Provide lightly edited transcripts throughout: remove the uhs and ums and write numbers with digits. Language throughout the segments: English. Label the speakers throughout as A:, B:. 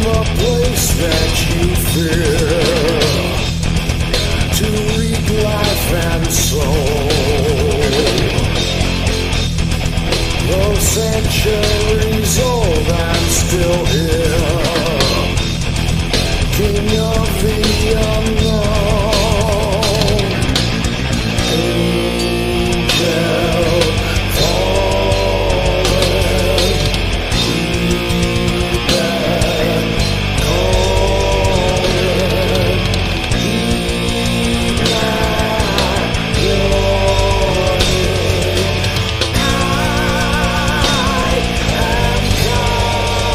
A: the place that you fear to wreak life and soul. Though centuries old, I'm still here, king of the unknown. Angel calling, heed that calling, heed my warning. I am coming.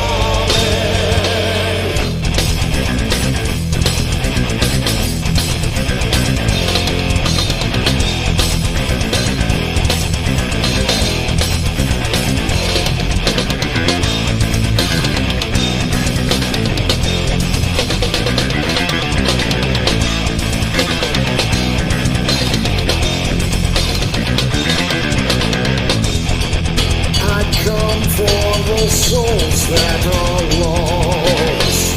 A: I come for the souls that are lost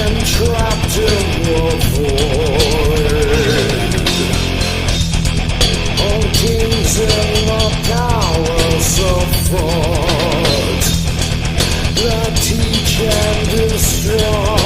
A: and trapped in the void. All kings in the powers of thought that teach and destroy.